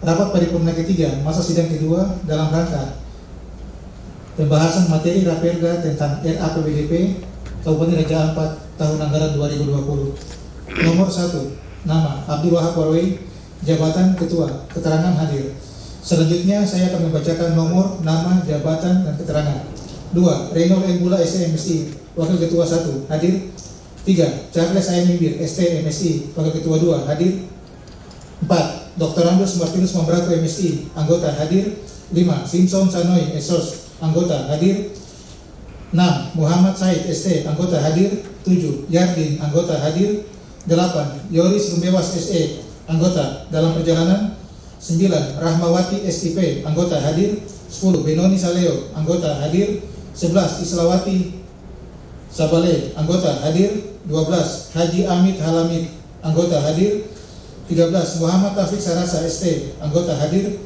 Rapat paripurna ketiga masa sidang kedua dalam rangka pembahasan materi Raperda tentang RAPBDP Kabupaten Raja Ampat tahun anggaran 2020. Nomor 1, nama Abdul Wahab Warway, jabatan ketua, keterangan hadir. Selanjutnya saya akan membacakan nomor, nama, jabatan, dan keterangan. 2. Reynol M. Bula ST MSI, Wakil Ketua 1, hadir. 3. Charles A. Mimbir ST MSI, Wakil Ketua 2, hadir. 4. Dr. Andus Martinus Mambrako MSI, anggota hadir. 5. Simpson Sanoy Esos, anggota hadir. 6. Muhammad Said ST, anggota hadir. 7. Yardin, anggota hadir. 8. Yoris Rumbewas SE, anggota dalam perjalanan. 9. Rahmawati SIP, anggota hadir. 10. Benoni Saleo, anggota hadir. 11. Islawati Sabale, anggota hadir. 12. Haji Amit Halamid, anggota hadir. 13. Muhammad Taufik Sarasa ST, anggota hadir.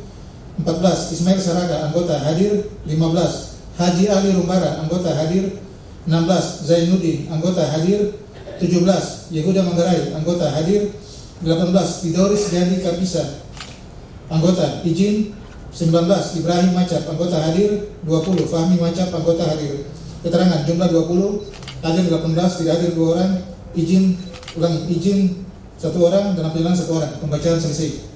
14. Ismail Saraga, anggota hadir. 15. Haji Ali Rumbara, anggota hadir. 16. Zainuddin, anggota hadir. 17. Yehuda Manggarai, anggota hadir. 18. Fidoris Jadi Kapisa, anggota izin. 19. Ibrahim Macap, anggota hadir. 20. Fahmi Macap, anggota hadir. Keterangan jumlah 20, hadir 18, tidak hadir 2 orang, izin 1 orang, dalam perjalanan 1 orang. Pembacaan selesai.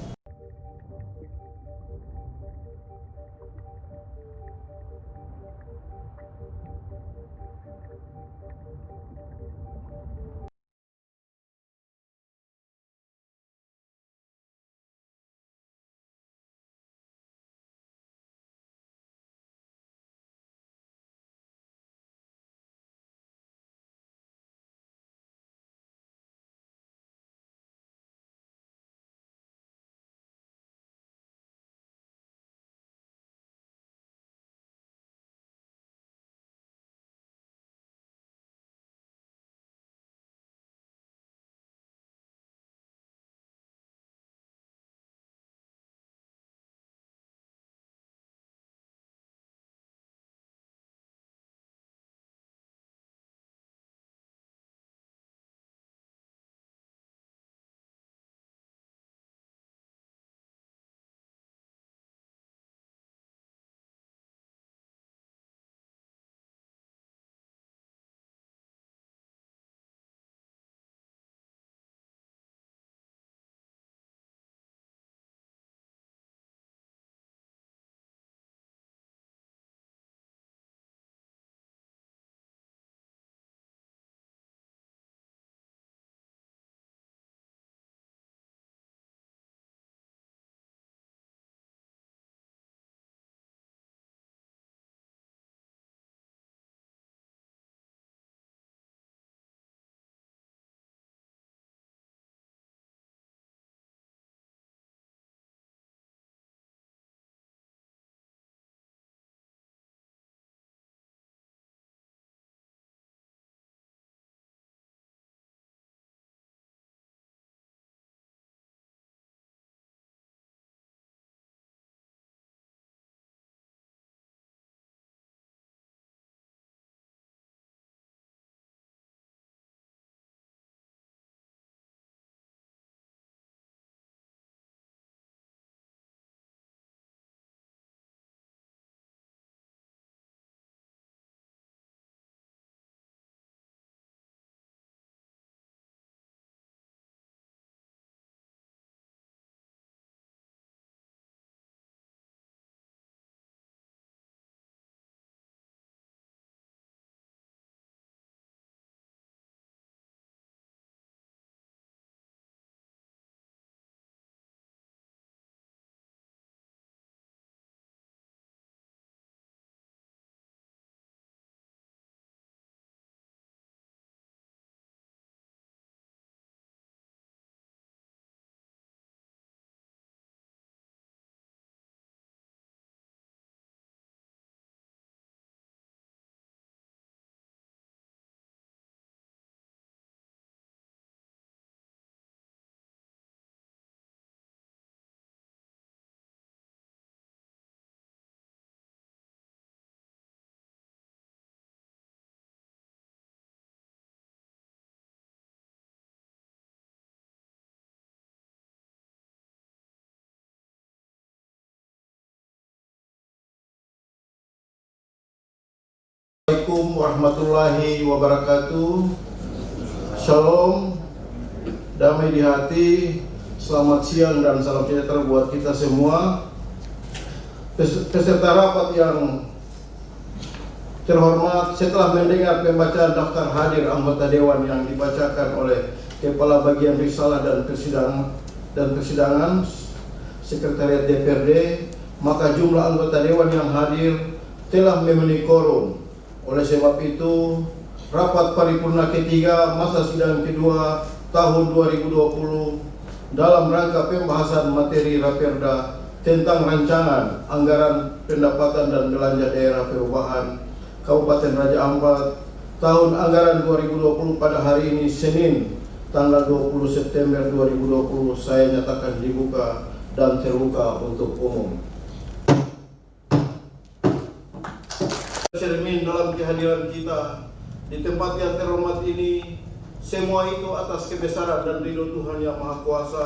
warahmatullahi wabarakatuh. Shalom, damai di hati, selamat siang dan salam sejahtera buat kita semua. Peserta rapat yang terhormat, setelah mendengar pembacaan daftar hadir anggota Dewan yang dibacakan oleh Kepala Bagian Risalah dan Persidangan Sekretariat DPRD, maka jumlah anggota Dewan yang hadir telah memenuhi quorum. Oleh sebab itu, rapat paripurna ketiga masa sidang kedua tahun 2020 dalam rangka pembahasan materi Raperda tentang rancangan anggaran pendapatan dan belanja daerah perubahan Kabupaten Raja Ampat tahun anggaran 2020 pada hari ini Senin tanggal 20 September 2020 saya nyatakan dibuka dan terbuka untuk umum. Cermin dalam kehadiran kita di tempat yang terhormat ini, semua itu atas kebesaran dan ridho Tuhan Yang Maha Kuasa.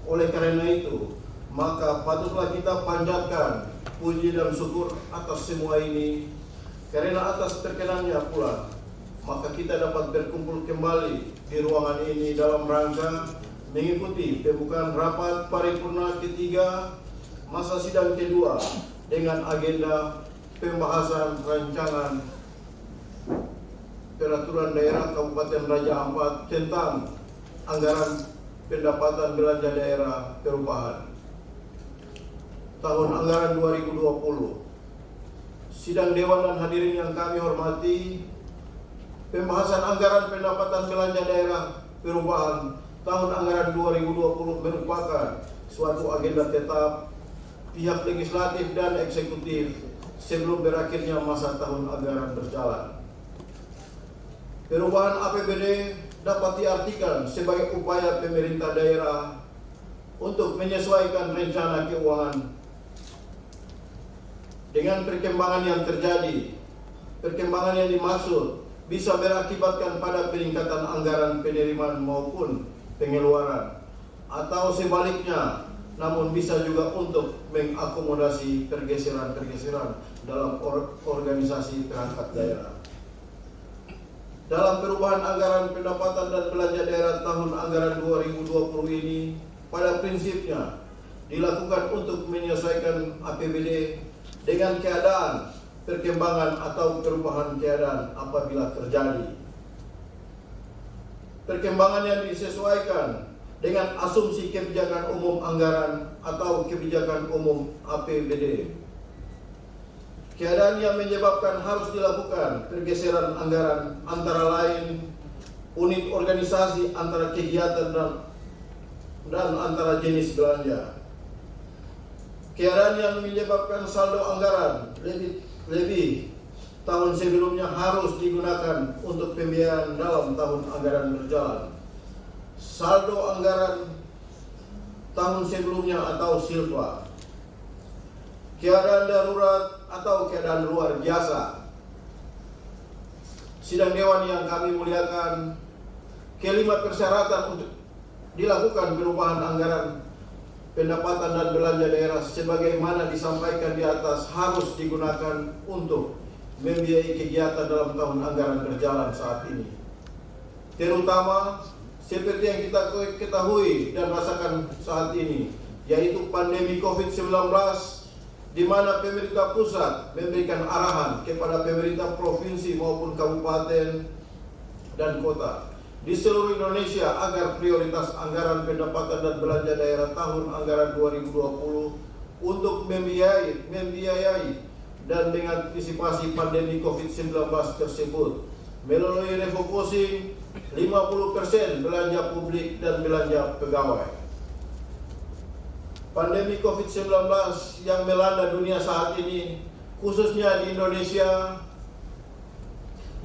Oleh karena itu, maka patutlah kita panjatkan puji dan syukur atas semua ini. Karena atas perkenannya pula, maka kita dapat berkumpul kembali di ruangan ini dalam rangka mengikuti pembukaan rapat paripurna ketiga masa sidang kedua dengan agenda pembahasan rancangan peraturan daerah Kabupaten Raja Ampat tentang anggaran pendapatan belanja daerah perubahan tahun anggaran 2020. Sidang Dewan dan hadirin yang kami hormati, pembahasan anggaran pendapatan belanja daerah perubahan tahun anggaran 2020 merupakan suatu agenda tetap pihak legislatif dan eksekutif sebelum berakhirnya masa tahun anggaran berjalan. Perubahan APBD dapat diartikan sebagai upaya pemerintah daerah untuk menyesuaikan rencana keuangan dengan perkembangan yang terjadi. Perkembangan yang dimaksud bisa berakibatkan pada peningkatan anggaran penerimaan maupun pengeluaran, atau sebaliknya, namun bisa juga untuk mengakomodasi pergeseran-pergeseran dalam organisasi perangkat daerah. Dalam perubahan anggaran pendapatan dan belanja daerah tahun anggaran 2020 ini, pada prinsipnya dilakukan untuk menyesuaikan APBD dengan keadaan perkembangan atau perubahan keadaan apabila terjadi. Perkembangan yang disesuaikan dengan asumsi kebijakan umum anggaran atau kebijakan umum APBD. Keadaan yang menyebabkan harus dilakukan pergeseran anggaran antara lain unit organisasi, antara kegiatan dan antara jenis belanja. Keadaan yang menyebabkan saldo anggaran lebih tahun sebelumnya harus digunakan untuk pembiayaan dalam tahun anggaran berjalan. Saldo anggaran tahun sebelumnya atau silpa. Keadaan darurat atau keadaan luar biasa. Sidang Dewan yang kami muliakan, kelima persyaratan untuk dilakukan perubahan anggaran pendapatan dan belanja daerah sebagaimana disampaikan di atas harus digunakan untuk membiayai kegiatan dalam tahun anggaran berjalan saat ini. Terutama seperti yang kita ketahui dan rasakan saat ini, yaitu pandemi COVID-19, di mana pemerintah pusat memberikan arahan kepada pemerintah provinsi maupun kabupaten dan kota di seluruh Indonesia agar prioritas anggaran pendapatan dan belanja daerah tahun anggaran 2020 untuk membiayai dan mengantisipasi pandemi COVID-19 tersebut melalui refocusing 50% belanja publik dan belanja pegawai. Pandemi COVID-19 yang melanda dunia saat ini, khususnya di Indonesia,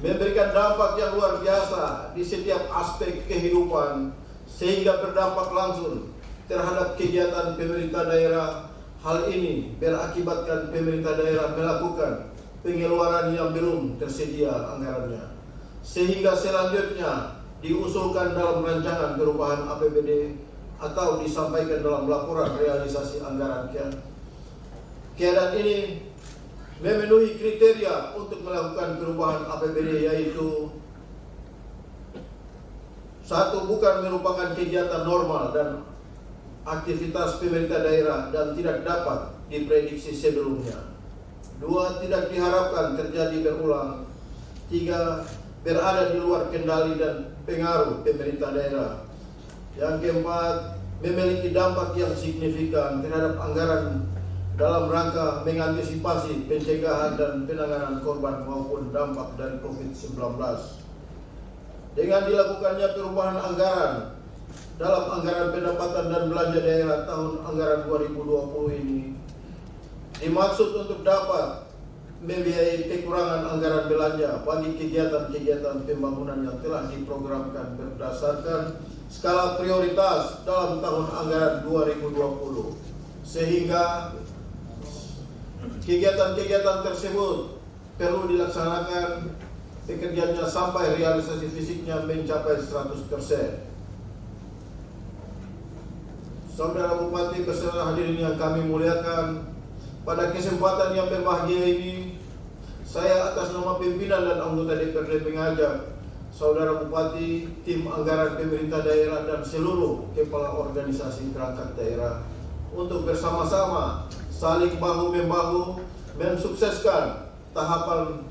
memberikan dampak yang luar biasa di setiap aspek kehidupan, sehingga berdampak langsung terhadap kegiatan pemerintah daerah. Hal ini berakibatkan pemerintah daerah melakukan pengeluaran yang belum tersedia anggarannya, sehingga selanjutnya diusulkan dalam rancangan perubahan APBD atau disampaikan dalam laporan realisasi anggaran. Keadaan ini memenuhi kriteria untuk melakukan perubahan APBD, yaitu 1. Bukan merupakan kegiatan normal dan aktivitas pemerintah daerah dan tidak dapat diprediksi sebelumnya. 2. Tidak diharapkan terjadi berulang. 3. Berada di luar kendali dan pengaruh pemerintah daerah. Yang keempat, memiliki dampak yang signifikan terhadap anggaran dalam rangka mengantisipasi pencegahan dan penanganan korban maupun dampak dari COVID-19. Dengan dilakukannya perubahan anggaran dalam anggaran pendapatan dan belanja daerah tahun anggaran 2020 ini dimaksud untuk dapat membiayai kekurangan anggaran belanja bagi kegiatan-kegiatan pembangunan yang telah diprogramkan berdasarkan skala prioritas dalam tahun anggaran 2020, sehingga kegiatan-kegiatan tersebut perlu dilaksanakan pekerjaannya sampai realisasi fisiknya mencapai 100%. Saudara Bupati beserta hadirin yang kami muliakan, pada kesempatan yang berbahagia ini, saya atas nama pimpinan dan anggota DPRD mengajak Saudara Bupati, tim anggaran pemerintah daerah dan seluruh kepala organisasi perangkat daerah untuk bersama-sama saling bahu-membahu mensukseskan tahapan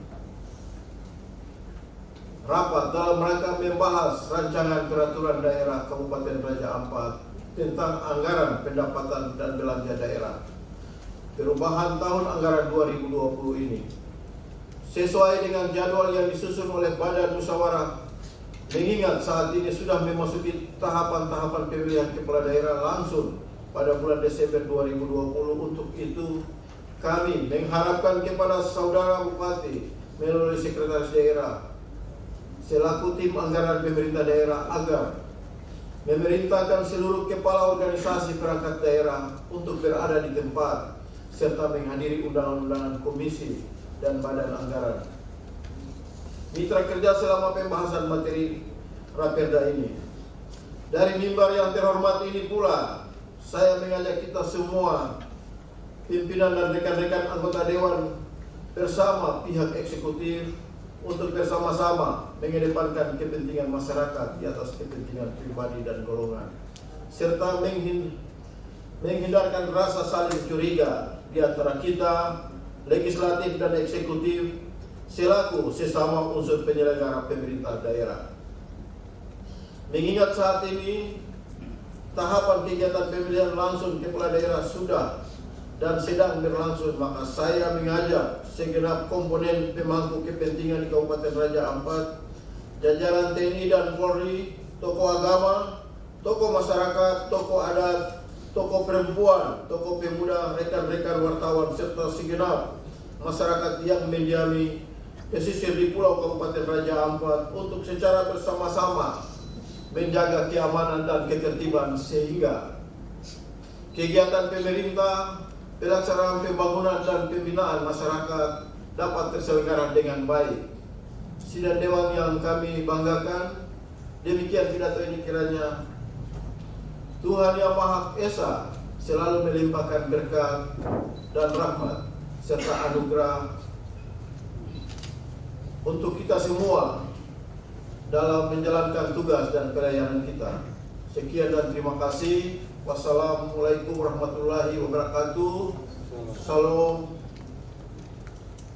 rapat dalam rangka membahas rancangan peraturan daerah Kabupaten Raja Ampat tentang anggaran pendapatan dan belanja daerah perubahan tahun anggaran 2020 ini. Sesuai dengan jadwal yang disusun oleh Badan Musyawarah, mengingat saat ini sudah memasuki tahapan-tahapan pemilihan kepala daerah langsung pada bulan Desember 2020. Untuk itu, kami mengharapkan kepada Saudara Bupati melalui Sekretaris Daerah selaku tim anggaran pemerintah daerah agar memerintahkan seluruh kepala organisasi perangkat daerah untuk berada di tempat serta menghadiri undangan-undangan komisi dan badan anggaran mitra kerja selama pembahasan materi Raperda ini. Dari mimbar yang terhormat ini pula, saya mengajak kita semua, pimpinan dan rekan-rekan anggota dewan bersama pihak eksekutif untuk bersama-sama mengedepankan kepentingan masyarakat di atas kepentingan pribadi dan golongan, serta menghindarkan rasa saling curiga di antara kita, legislatif dan eksekutif, selaku sesama unsur penyelenggara pemerintah daerah. Mengingat saat ini tahapan kegiatan pemilihan langsung kepala daerah sudah dan sedang berlangsung, maka saya mengajak segenap komponen pemangku kepentingan di Kabupaten Raja Ampat, jajaran TNI dan Polri, tokoh agama, tokoh masyarakat, tokoh adat, tokoh perempuan, tokoh pemuda, rekan-rekan wartawan, serta segenap masyarakat yang mendiami pesisir di Pulau Kabupaten Raja Ampat untuk secara bersama-sama menjaga keamanan dan ketertiban sehingga kegiatan pemerintah, pelaksanaan pembangunan dan pembinaan masyarakat dapat terselenggara dengan baik. Sidang Dewan yang kami banggakan, demikian pidato ini kiranya Tuhan Yang Maha Esa selalu melimpahkan berkat dan rahmat serta anugerah untuk kita semua dalam menjalankan tugas dan pelayanan kita. Sekian dan terima kasih. Wassalamualaikum warahmatullahi wabarakatuh. Salam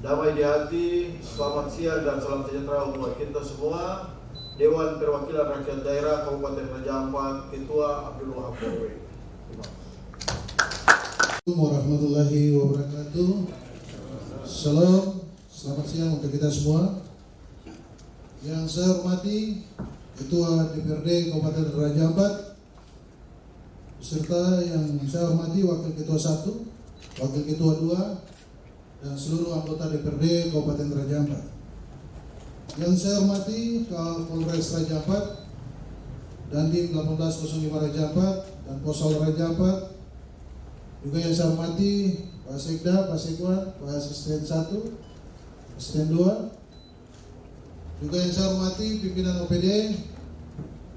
damai di hati, selamat siang dan salam sejahtera untuk kita semua. Dewan Perwakilan Rakyat Daerah Kabupaten Raja Ampat, Ketua Abdul Wahab Borwe. Assalamualaikum warahmatullahi wabarakatuh. Salam, selamat siang untuk kita semua. Yang saya hormati Ketua DPRD Kabupaten Raja Ampat, beserta yang saya hormati Wakil Ketua 1, Wakil Ketua 2, dan seluruh anggota DPRD Kabupaten Raja Ampat. Yang saya hormati Kapolres Raja Ampat, Dandim 1805 Raja Ampat, dan Posol Raja Ampat. Juga yang saya hormati Pak Sekda, Pak Sekwan, Pak Asisten 1, Asisten 2. Juga yang saya hormati pimpinan OPD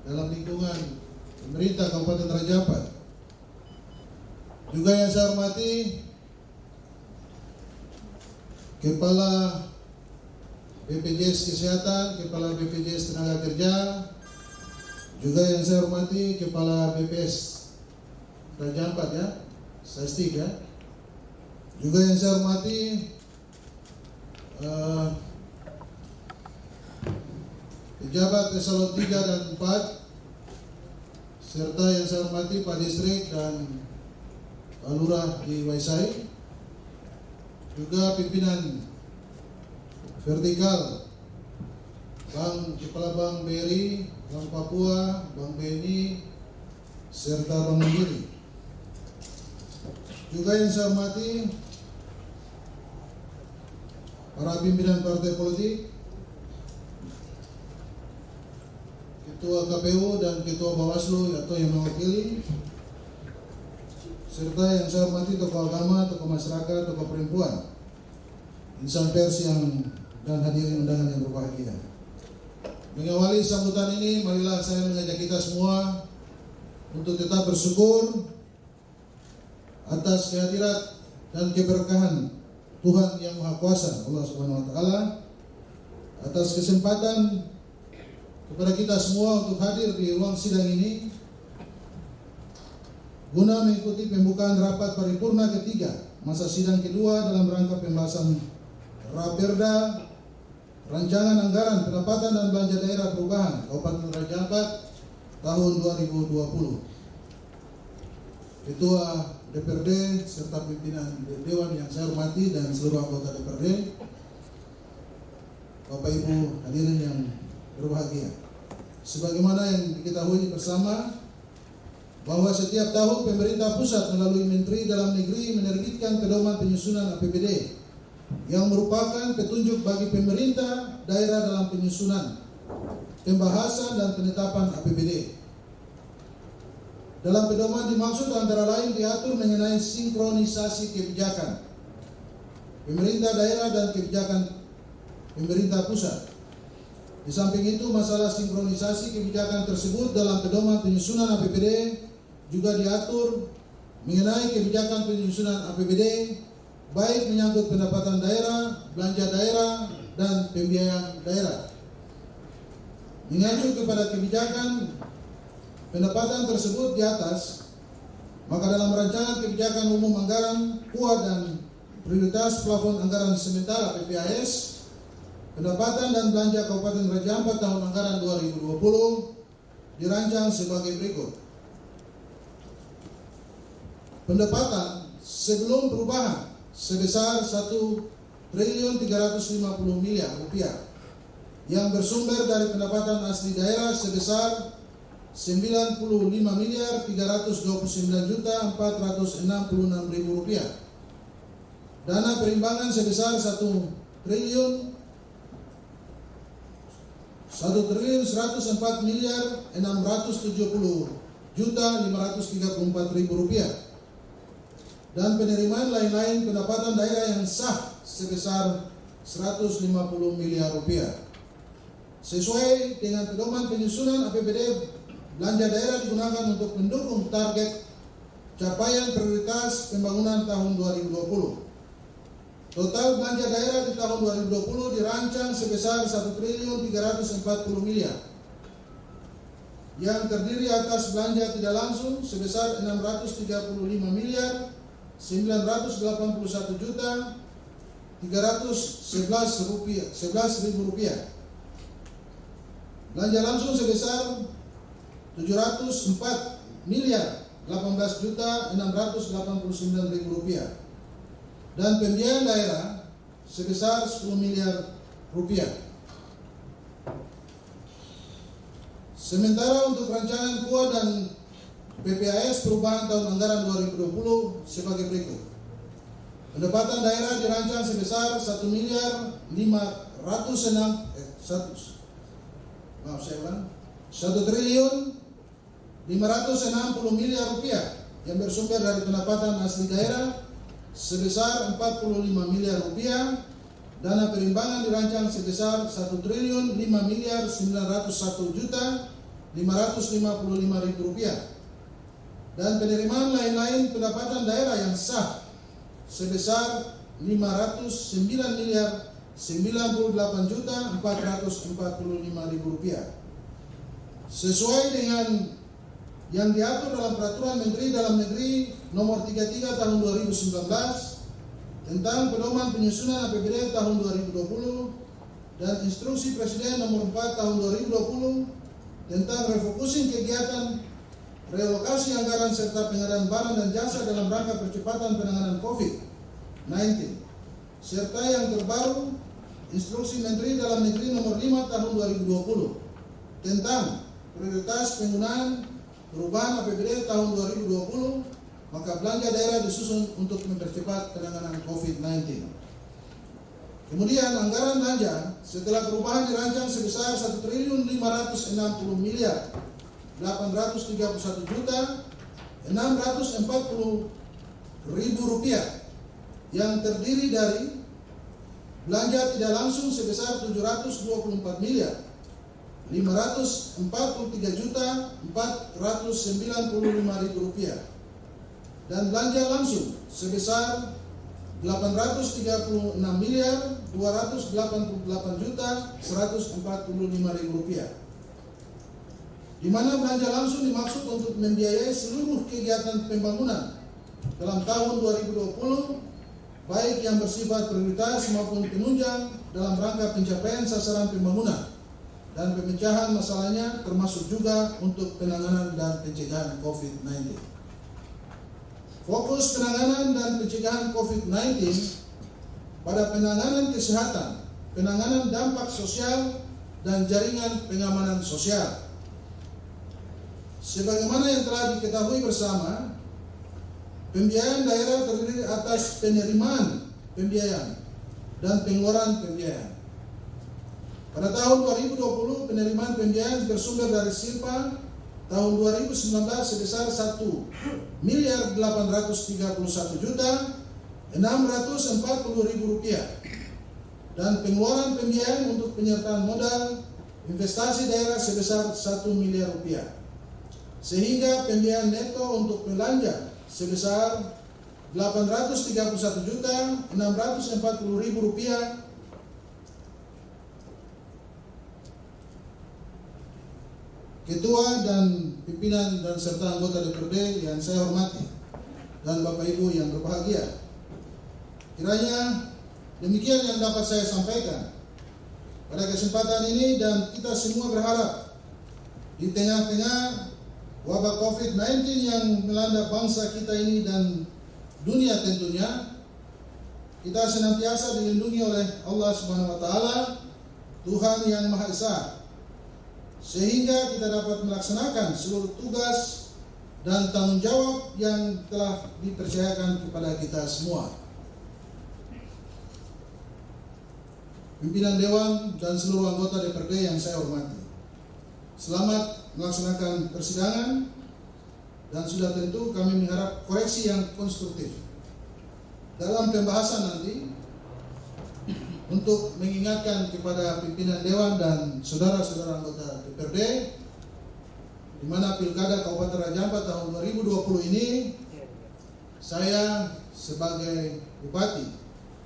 dalam lingkungan pemerintah Kabupaten Raja Ampat. Juga yang saya hormati Kepala BPJS Kesehatan, Kepala BPJS Tenaga Kerja, juga yang saya hormati Kepala BPS Raja Ampat ya, Sastik ya. Juga yang saya hormati pejabat eselon 3 dan 4, serta yang saya hormati Pak Distrik dan Pak Lurah di Waisai, juga pimpinan vertikal Kepala Bank BRI, Bank Papua, Bank BNI, serta Bank Mandiri. Juga yang saya hormati para pimpinan partai politik, Ketua KPU dan Ketua Bawaslu atau yang mewakili, serta yang saya hormati tokoh agama, tokoh masyarakat, tokoh perempuan, insan pers dan hadirin undangan yang berbahagia. Mengawali sambutan ini, marilah saya mengajak kita semua untuk tetap bersyukur atas kehadirat dan keberkahan Tuhan yang Maha Kuasa, Allah Subhanahu wa Ta'ala, atas kesempatan kepada kita semua untuk hadir di ruang sidang ini guna mengikuti pembukaan rapat paripurna ketiga masa sidang kedua dalam rangka pembahasan Raperda Rancangan Anggaran Pendapatan dan Belanja Daerah Perubahan Kabupaten Raja Ampat tahun 2020. Ketua DPRD serta pimpinan Dewan yang saya hormati dan seluruh anggota DPRD, Bapak Ibu hadirin yang berbahagia. Sebagaimana yang diketahui bersama bahwa setiap tahun pemerintah pusat melalui Menteri Dalam Negeri menerbitkan pedoman penyusunan APBD yang merupakan petunjuk bagi pemerintah daerah dalam penyusunan, pembahasan dan penetapan APBD. Dalam pedoman dimaksud antara lain diatur mengenai sinkronisasi kebijakan pemerintah daerah dan kebijakan pemerintah pusat. Di samping itu, masalah sinkronisasi kebijakan tersebut dalam pedoman penyusunan APBD juga diatur mengenai kebijakan penyusunan APBD baik menyangkut pendapatan daerah, belanja daerah, dan pembiayaan daerah. Mengacu kepada kebijakan pendapatan tersebut di atas, maka dalam rancangan kebijakan umum anggaran KUA dan prioritas plafon anggaran sementara PPAS, pendapatan dan belanja Kabupaten Raja Ampat tahun anggaran 2020 dirancang sebagai berikut. Pendapatan sebelum perubahan sebesar 1.350 miliar rupiah yang bersumber dari pendapatan asli daerah sebesar 95.329.466.000 rupiah. Dana perimbangan sebesar 1.104.670.534.000 rupiah. Dan penerimaan lain-lain pendapatan daerah yang sah sebesar 150 miliar rupiah. Sesuai dengan pedoman penyusunan APBD, belanja daerah digunakan untuk mendukung target capaian prioritas pembangunan tahun 2020. Total belanja daerah di tahun 2020 dirancang sebesar 1.340 miliar, yang terdiri atas belanja tidak langsung sebesar 635.911.311.000 rupiah. Belanja langsung sebesar 704.018.689.000 rupiah. Dan pembiayaan daerah sebesar 10 miliar rupiah. Sementara untuk rancangan KUA dan PPAS perubahan tahun anggaran 2020 sebagai berikut. Pendapatan daerah dirancang sebesar 1.560 miliar rupiah yang bersumber dari pendapatan asli daerah sebesar 45 miliar rupiah. Dana perimbangan dirancang sebesar 1.901.555.000 rupiah. Dan penerimaan lain-lain pendapatan daerah yang sah sebesar Rp9.998.445.000 sesuai dengan yang diatur dalam Peraturan Menteri Dalam Negeri Nomor 33 Tahun 2019 tentang pedoman penyusunan APBD tahun 2020 dan Instruksi Presiden Nomor 4 Tahun 2020 tentang refocusing kegiatan relokasi anggaran serta pengadaan barang dan jasa dalam rangka percepatan penanganan COVID-19 serta yang terbaru Instruksi Menteri Dalam Negeri Nomor 5 Tahun 2020 tentang prioritas penggunaan perubahan APBD tahun 2020, maka belanja daerah disusun untuk mempercepat penanganan COVID-19. Kemudian anggaran belanja setelah perubahan dirancang sebesar Rp1.561.840.640 yang terdiri dari belanja tidak langsung sebesar Rp723.495.000 dan belanja langsung sebesar Rp836.288.145.000, di mana belanja langsung dimaksud untuk membiayai seluruh kegiatan pembangunan dalam tahun 2020 baik yang bersifat prioritas maupun penunjang dalam rangka pencapaian sasaran pembangunan dan pemecahan masalahnya, termasuk juga untuk penanganan dan pencegahan COVID-19. Fokus penanganan dan pencegahan COVID-19 pada penanganan kesehatan, penanganan dampak sosial, dan jaringan pengamanan sosial. Sebagaimana yang telah diketahui bersama, pembiayaan daerah terdiri atas penerimaan pembiayaan dan pengeluaran pembiayaan. Pada tahun 2020, penerimaan pembiayaan bersumber dari Silpa tahun 2019 sebesar Rp1.831.640.000 dan pengeluaran pembiayaan untuk penyertaan modal investasi daerah sebesar Rp1 miliar, sehingga pembiayaan neto untuk belanja sebesar Rp831.640.000. Ketua dan pimpinan dan serta anggota DPRD yang saya hormati dan Bapak Ibu yang berbahagia, kiranya demikian yang dapat saya sampaikan pada kesempatan ini, dan kita semua berharap di tengah-tengah wabah COVID-19 yang melanda bangsa kita ini dan dunia tentunya, kita senantiasa dilindungi oleh Allah Subhanahu wa taala, Tuhan yang Maha Esa, sehingga kita dapat melaksanakan seluruh tugas dan tanggung jawab yang telah dipercayakan kepada kita semua. Pimpinan Dewan dan seluruh anggota DPRD yang saya hormati, selamat melaksanakan persidangan, dan sudah tentu kami mengharap koreksi yang konstruktif dalam pembahasan nanti untuk mengingatkan kepada pimpinan Dewan dan saudara-saudara anggota DPRD, di mana Pilkada Kabupaten Raja Ampat tahun 2020 ini saya sebagai bupati,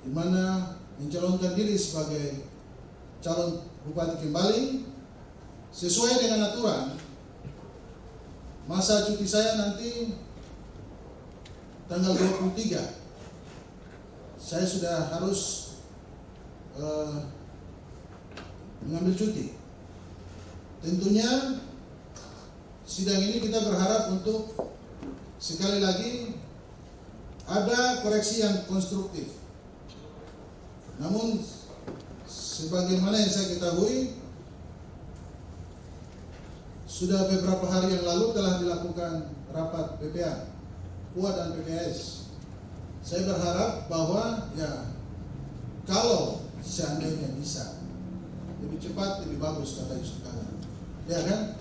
di mana mencalonkan diri sebagai calon bupati kembali sesuai dengan aturan. Masa cuti saya nanti tanggal 23, saya sudah harus mengambil cuti. Tentunya sidang ini kita berharap untuk sekali lagi ada koreksi yang konstruktif. Namun sebagaimana yang saya ketahui, sudah beberapa hari yang lalu telah dilakukan rapat PPA, PUA dan PPS. Saya berharap bahwa kalau seandainya bisa lebih cepat lebih bagus, kata Yusuf Kala, ya kan?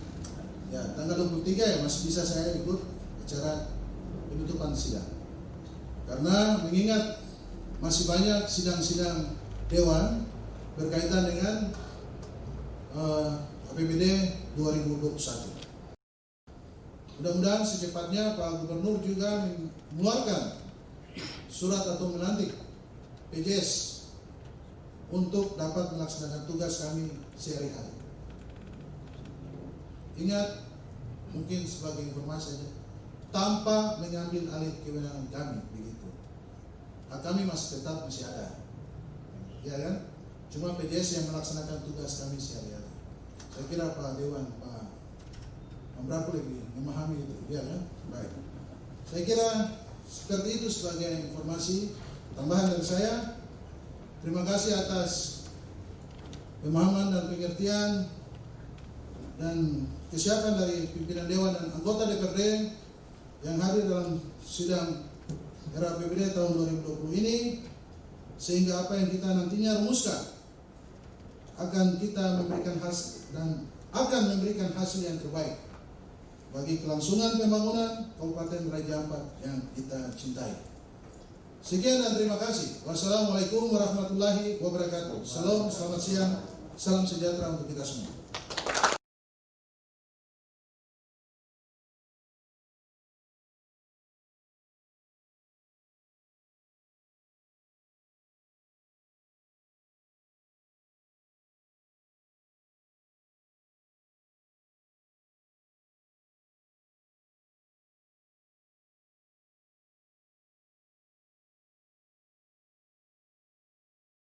Ya, tanggal 23 masih bisa saya ikut acara penutupan sidang, karena mengingat masih banyak sidang-sidang dewan berkaitan dengan APBD 2021. Mudah-mudahan secepatnya Pak Gubernur juga mengeluarkan surat atau melantik PJS untuk dapat melaksanakan tugas kami sehari-hari. Ingat, mungkin sebagai informasi saja, tanpa mengambil alih kewenangan kami, begitu. Hak kami masih ada, ya kan? Cuma PJS yang melaksanakan tugas kami sehari-hari. Saya kira Pak Dewan, Pak Ambraku lebih memahami itu, ya kan? Baik. Saya kira seperti itu sebagai informasi tambahan dari saya. Terima kasih atas pemahaman dan pengertian dan kesiapan dari pimpinan Dewan dan anggota DPRD yang hadir dalam sidang RAPBD tahun 2020 ini, sehingga apa yang kita nantinya rumuskan akan kita memberikan hasil dan akan memberikan hasil yang terbaik bagi kelangsungan pembangunan Kabupaten Raja Ampat yang kita cintai. Sekian dan terima kasih. Wassalamualaikum warahmatullahi wabarakatuh. Salam, selamat siang, salam sejahtera untuk kita semua.